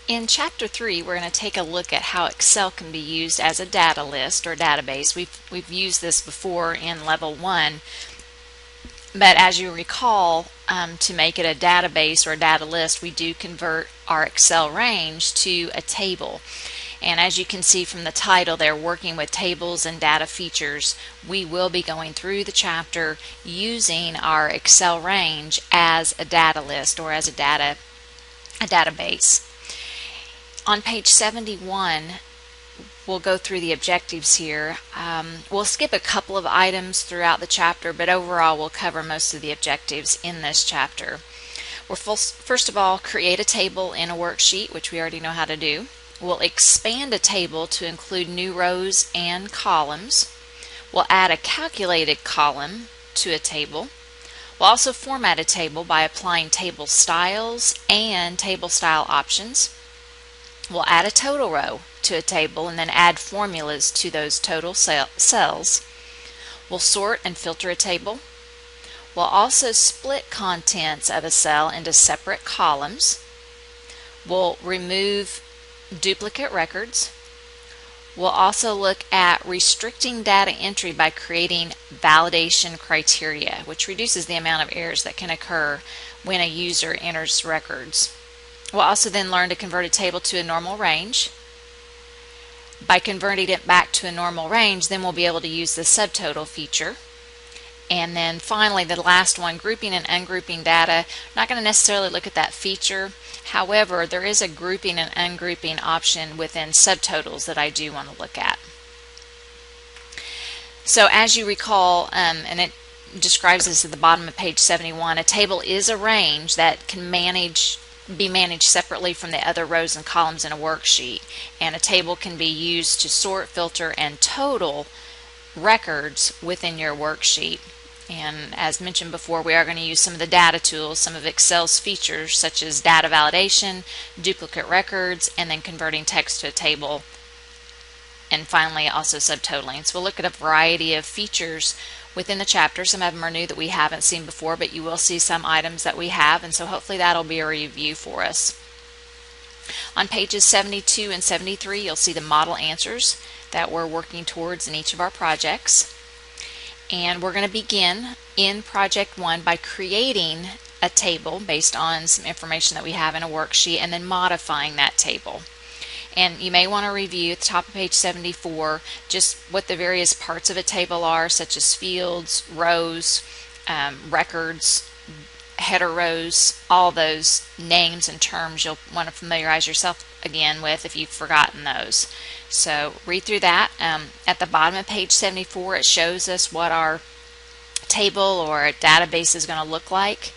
In Chapter 3, we're going to take a look at how Excel can be used as a data list or database. We've used this before in Level 1, but as you recall, to make it a database or a data list, we do convert our Excel range to a table. And as you can see from the title there, working with tables and data features, we will be going through the chapter using our Excel range as a data list or as a database. On page 71, we'll go through the objectives here. We'll skip a couple of items throughout the chapter, but overall we'll cover most of the objectives in this chapter. We'll first of all create a table in a worksheet, which we already know how to do. We'll expand a table to include new rows and columns. We'll add a calculated column to a table. We'll also format a table by applying table styles and table style options. We'll add a total row to a table and then add formulas to those total cells. We'll sort and filter a table. We'll also split contents of a cell into separate columns. We'll remove duplicate records. We'll also look at restricting data entry by creating validation criteria, which reduces the amount of errors that can occur when a user enters records. We'll also then learn to convert a table to a normal range. By converting it back to a normal range, then we'll be able to use the subtotal feature. And then finally, the last one, grouping and ungrouping data. I'm not going to necessarily look at that feature. However, there is a grouping and ungrouping option within subtotals that I do want to look at. So as you recall, and it describes this at the bottom of page 71, a table is a range that can be managed separately from the other rows and columns in a worksheet, and a table can be used to sort, filter, and total records within your worksheet. And as mentioned before, we are going to use some of the data tools, some of Excel's features such as data validation, duplicate records, and then converting text to a table, and finally also subtotaling. So we'll look at a variety of features within the chapter. Some of them are new that we haven't seen before, but you will see some items that we have, and so hopefully that'll be a review for us. On pages 72 and 73, you'll see the model answers that we're working towards in each of our projects. And we're going to begin in Project 1 by creating a table based on some information that we have in a worksheet and then modifying that table. And you may want to review at the top of page 74 just what the various parts of a table are, such as fields, rows, records, header rows, all those names and terms you'll want to familiarize yourself again with if you've forgotten those. So read through that. At the bottom of page 74, it shows us what our table or database is going to look like,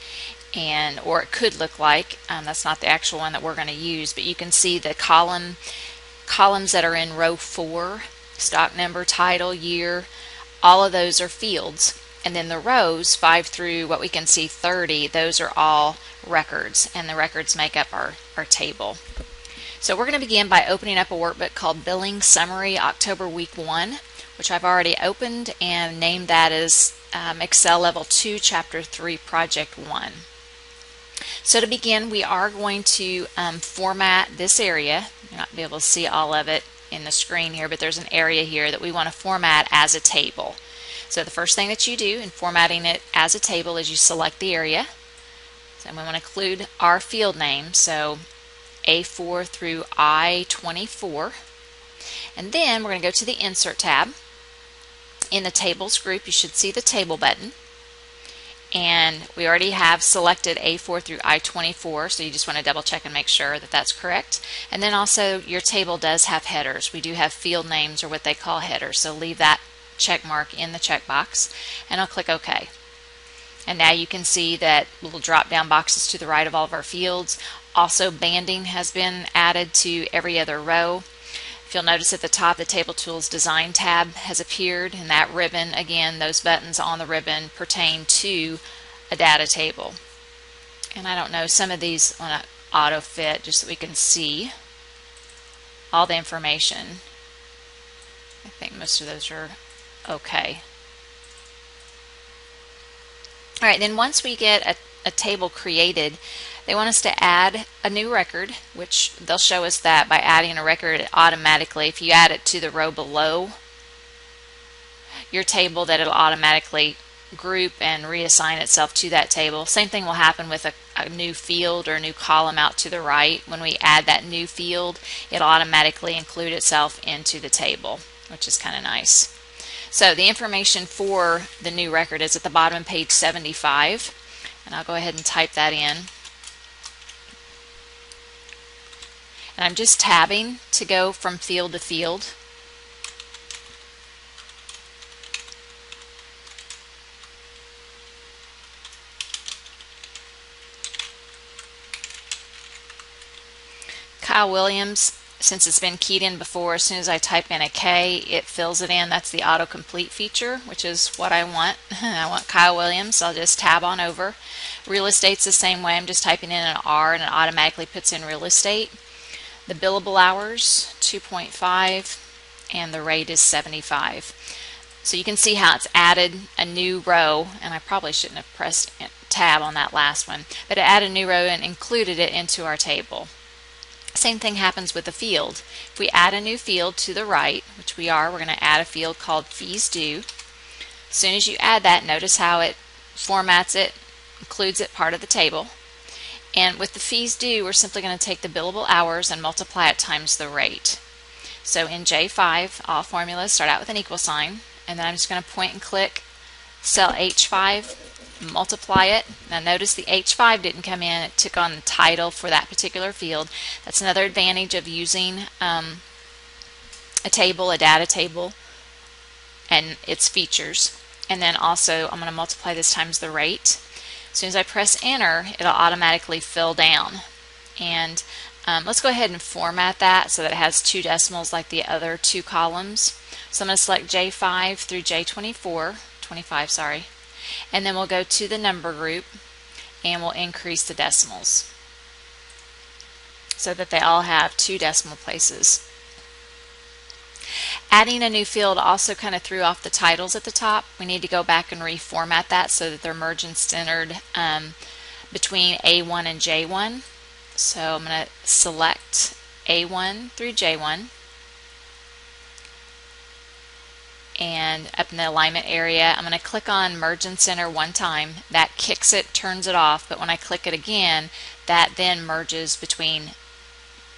or it could look like. That's not the actual one that we're going to use, but you can see the columns that are in row 4, stock number, title, year, all of those are fields. And then the rows 5 through what we can see 30, those are all records, and the records make up our table. So we're going to begin by opening up a workbook called Billing Summary October Week 1, which I've already opened and named that as Excel Level 2 Chapter 3 Project 1. So to begin, we are going to format this area. You're not going to be able to see all of it in the screen here, but there's an area here that we want to format as a table. So the first thing that you do in formatting it as a table is you select the area. So we want to include our field name, so A4 through I-24. And then we're going to go to the Insert tab. In the Tables group, you should see the Table button. And we already have selected A4 through I-24, so you just want to double check and make sure that that's correct. And then also your table does have headers. We do have field names, or what they call headers, so leave that check mark in the checkbox, and I'll click OK. And now you can see that little drop down boxes to the right of all of our fields. Also, banding has been added to every other row. If you'll notice at the top, the Table Tools Design tab has appeared, and that ribbon, again, those buttons on the ribbon pertain to a data table. And I don't know, some of these want to auto fit just so we can see all the information. I think most of those are okay. All right, then once we get a table created, They want us to add a new record, which they'll show us that by adding a record automatically. If you add it to the row below your table, that it'll automatically group and reassign itself to that table. Same thing will happen with a new field or a new column out to the right. When we add that new field, it'll automatically include itself into the table, which is kind of nice. So the information for the new record is at the bottom of page 75, and I'll go ahead and type that in. And I'm just tabbing to go from field to field. Kyle Williams, since it's been keyed in before, as soon as I type in a K, it fills it in. That's the autocomplete feature, which is what I want. I want Kyle Williams, so I'll just tab on over. Real estate's the same way. I'm just typing in an R and it automatically puts in real estate. The billable hours, 2.5, and the rate is 75. So you can see how it's added a new row, and I probably shouldn't have pressed tab on that last one, but it added a new row and included it into our table. Same thing happens with the field. If we add a new field to the right, which we are, we're going to add a field called fees due. As soon as you add that, notice how it formats it, includes it part of the table. And with the fees due, we're simply going to take the billable hours and multiply it times the rate. So in J5, all formulas start out with an equal sign, and then I'm just going to point and click cell H5, multiply it. Now notice the H5 didn't come in, it took on the title for that particular field. That's another advantage of using a table, a data table, and its features. And then also I'm going to multiply this times the rate. As soon as I press enter, it'll automatically fill down. And let's go ahead and format that so that it has 2 decimals like the other 2 columns. So I'm going to select J5 through J25, sorry. And then we'll go to the number group and we'll increase the decimals so that they all have 2 decimal places. Adding a new field also kind of threw off the titles at the top. We need to go back and reformat that so that they're merged and centered between A1 and J1. So I'm going to select A1 through J1. And up in the alignment area, I'm going to click on merge and center one time. That kicks it, turns it off, but when I click it again, that then merges between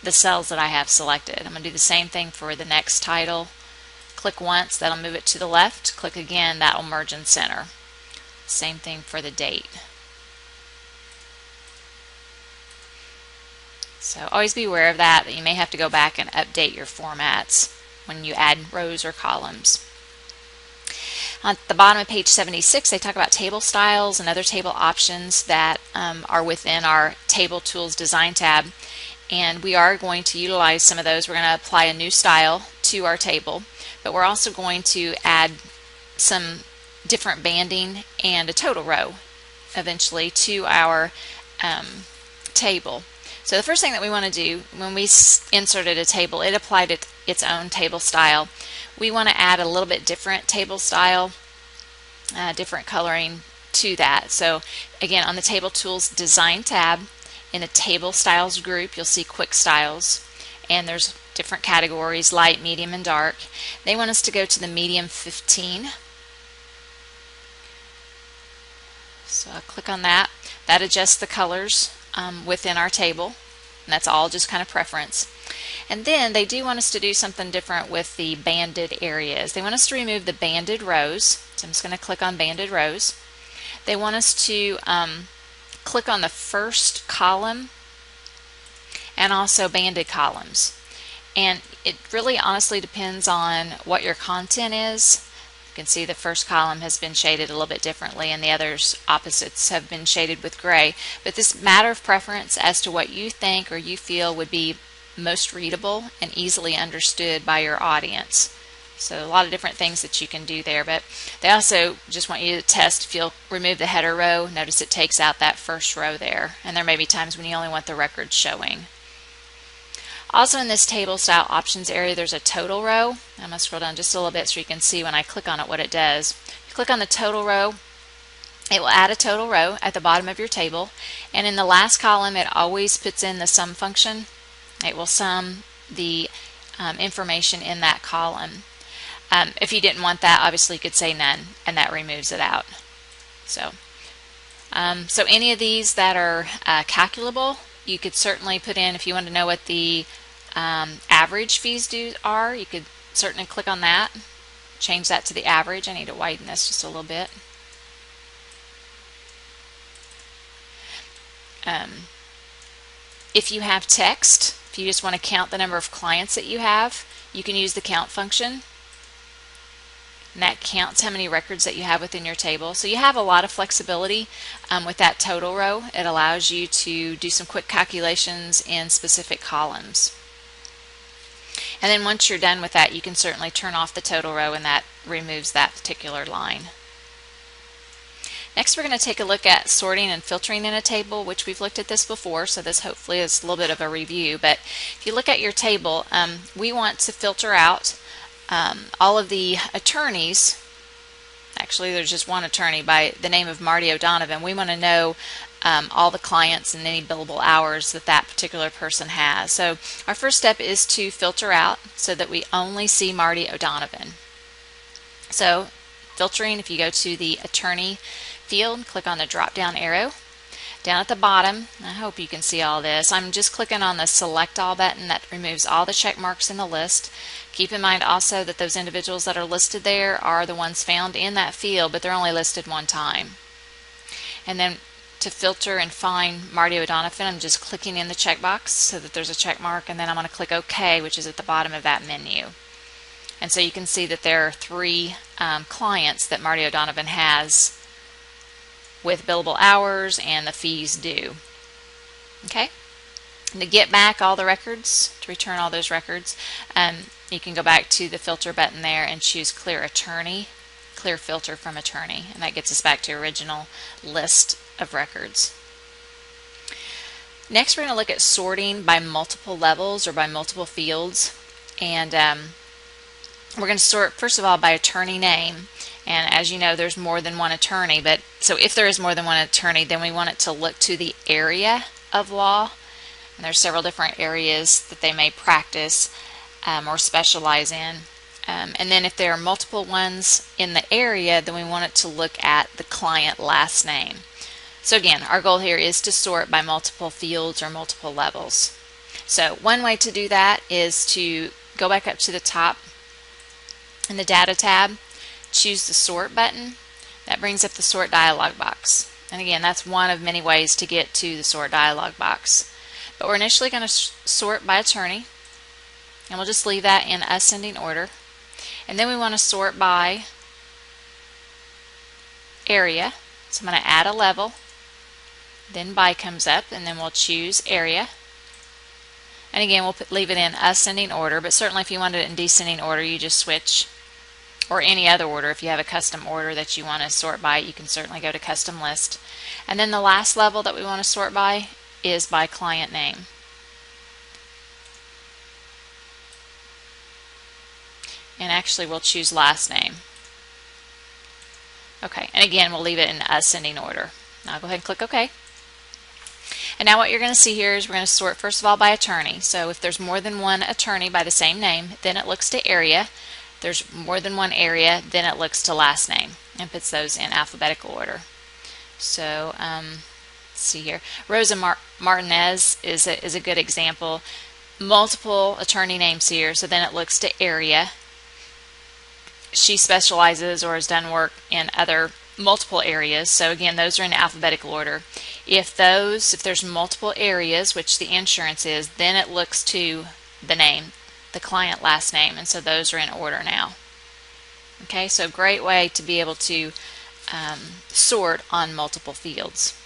the cells that I have selected. I'm going to do the same thing for the next title. Click once, that'll move it to the left. Click again, that'll merge and center. Same thing for the date. So always be aware of that you may have to go back and update your formats when you add rows or columns. On the bottom of page 76, they talk about table styles and other table options that are within our Table Tools Design tab. And we are going to utilize some of those. We're going to apply a new style to our table, but we're also going to add some different banding and a total row eventually to our table. So the first thing that we want to do when we inserted a table, it applied its own table style. We want to add a little bit different table style, different coloring to that. So again, on the Table Tools Design tab, in the Table Styles group, you'll see Quick Styles, and there's different categories, light, medium, and dark. They want us to go to the medium 15. So I'll click on that. That adjusts the colors within our table, and that's all just kind of preference. And then they do want us to do something different with the banded areas. They want us to remove the banded rows. So I'm just going to click on banded rows. They want us to click on the first column and also banded columns. And it really honestly depends on what your content is. You can see the first column has been shaded a little bit differently and the others opposites have been shaded with gray. But this matter of preference as to what you think or you feel would be most readable and easily understood by your audience. So a lot of different things that you can do there, but they also just want you to test if you'll remove the header row. Notice it takes out that first row there, and there may be times when you only want the record showing. Also in this table style options area, there's a total row. I'm going to scroll down just a little bit so you can see when I click on it what it does. You click on the total row, It will add a total row at the bottom of your table, and in the last column it always puts in the sum function. It will sum the information in that column. If you didn't want that, obviously you could say none, and that removes it out. So any of these that are calculable, you could certainly put in. If you want to know what the average fees due are, you could certainly click on that, change that to the average. I need to widen this just a little bit. If you have text, if you just want to count the number of clients that you have, you can use the count function. And that counts how many records that you have within your table. So you have a lot of flexibility with that total row. It allows you to do some quick calculations in specific columns. And then once you're done with that, you can certainly turn off the total row, and that removes that particular line. Next, we're going to take a look at sorting and filtering in a table, which we've looked at this before, so this hopefully is a little bit of a review. But if you look at your table, we want to filter out all of the attorneys. Actually, there's just one attorney by the name of Marty O'Donovan. We want to know all the clients and any billable hours that that particular person has. So our first step is to filter out so that we only see Marty O'Donovan. So filtering, if you go to the attorney field, click on the drop down arrow. Down at the bottom, I hope you can see all this, I'm just clicking on the select all button. That removes all the check marks in the list. Keep in mind also that those individuals that are listed there are the ones found in that field, but they're only listed one time. And then to filter and find Marty O'Donovan, I'm just clicking in the checkbox so that there's a check mark, and then I'm going to click OK, which is at the bottom of that menu. And so you can see that there are 3 clients that Marty O'Donovan has with billable hours and the fees due. Okay? And to get back all the records, to return all those records, you can go back to the filter button there and choose Clear Attorney, Clear Filter from Attorney, and that gets us back to original list of records. Next, we're going to look at sorting by multiple levels or by multiple fields, and we're going to sort first of all by attorney name. And as you know, there's more than one attorney, but so if there is more than one attorney, then we want it to look to the area of law. And there's several different areas that they may practice or specialize in. And then if there are multiple ones in the area, then we want it to look at the client last name. So again, our goal here is to sort by multiple fields or multiple levels. So one way to do that is to go back up to the top in the Data tab, choose the Sort button. That brings up the Sort dialog box. And again, that's one of many ways to get to the Sort dialog box. But we're initially going to sort by attorney, and we'll just leave that in ascending order. And then we want to sort by area. So I'm going to add a level. Then by comes up, and then we'll choose area. And again, we'll leave it in ascending order, but certainly if you want it in descending order, you just switch, or any other order. If you have a custom order that you want to sort by, you can certainly go to custom list. And then the last level that we want to sort by is by client name. And actually we'll choose last name. Okay, and again we'll leave it in ascending order. Now go ahead and click OK. And now what you're going to see here is we're going to sort first of all by attorney. So if there's more than one attorney by the same name, then it looks to area. If there's more than one area, then it looks to last name and puts those in alphabetical order. So let's see here. Rosa Martinez is a good example. Multiple attorney names here, so then it looks to area. She specializes or has done work in other multiple areas, so again those are in alphabetical order. If there's multiple areas, which the insurance is, then it looks to the name, the client last name, and so those are in order now. Okay, so great way to be able to sort on multiple fields.